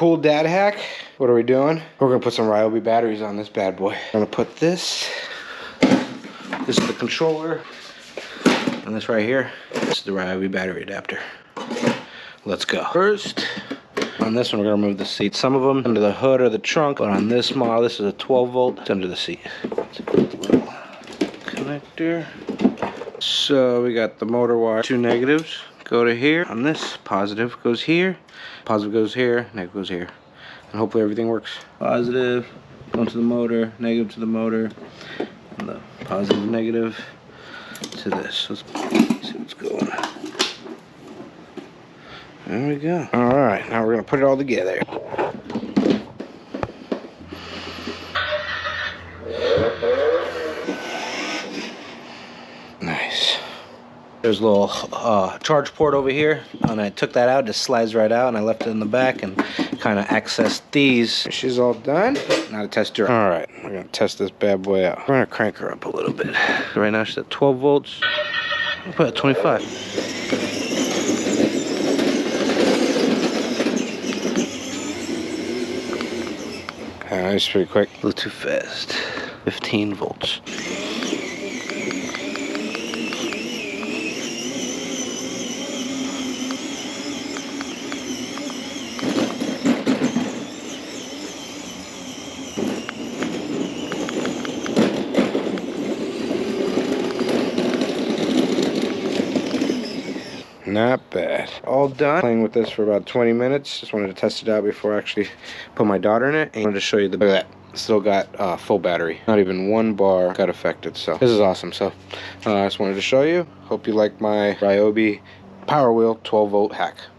Cool dad hack. What are we doing? We're gonna put some Ryobi batteries on this bad boy. I'm gonna put this. This is the controller. And this right here, this is the Ryobi battery adapter. Let's go. First, on this one, we're gonna remove the seat. Some of them under the hood or the trunk, but on this model, this is a 12 volt. It's under the seat. Little connector. So we got the motor wire, 2 negatives. Go to here. On this, positive goes here. Positive goes here, negative goes here. And hopefully everything works. Positive, going to the motor, negative to the motor. And the positive, negative to this. Let's see what's going on. There we go. Alright, now we're going to put it all together. Nice. There's a little charge port over here, and I took that out. It just slides right out, and I left it in the back and kind of accessed these. She's all done. Now to test her. All right, we're gonna test this bad boy out. We're gonna crank her up a little bit. Right now she's at 12 volts. I'll put it at 25. It's pretty quick. A little too fast. 15 volts. Not bad. All done. Playing with this for about 20 minutes. Just wanted to test it out before I actually put my daughter in it. And I wanted to show you the, look at that. Still got full battery. Not even one bar got affected. So this is awesome. So I just wanted to show you. Hope you like my Ryobi Power Wheel 12 volt hack.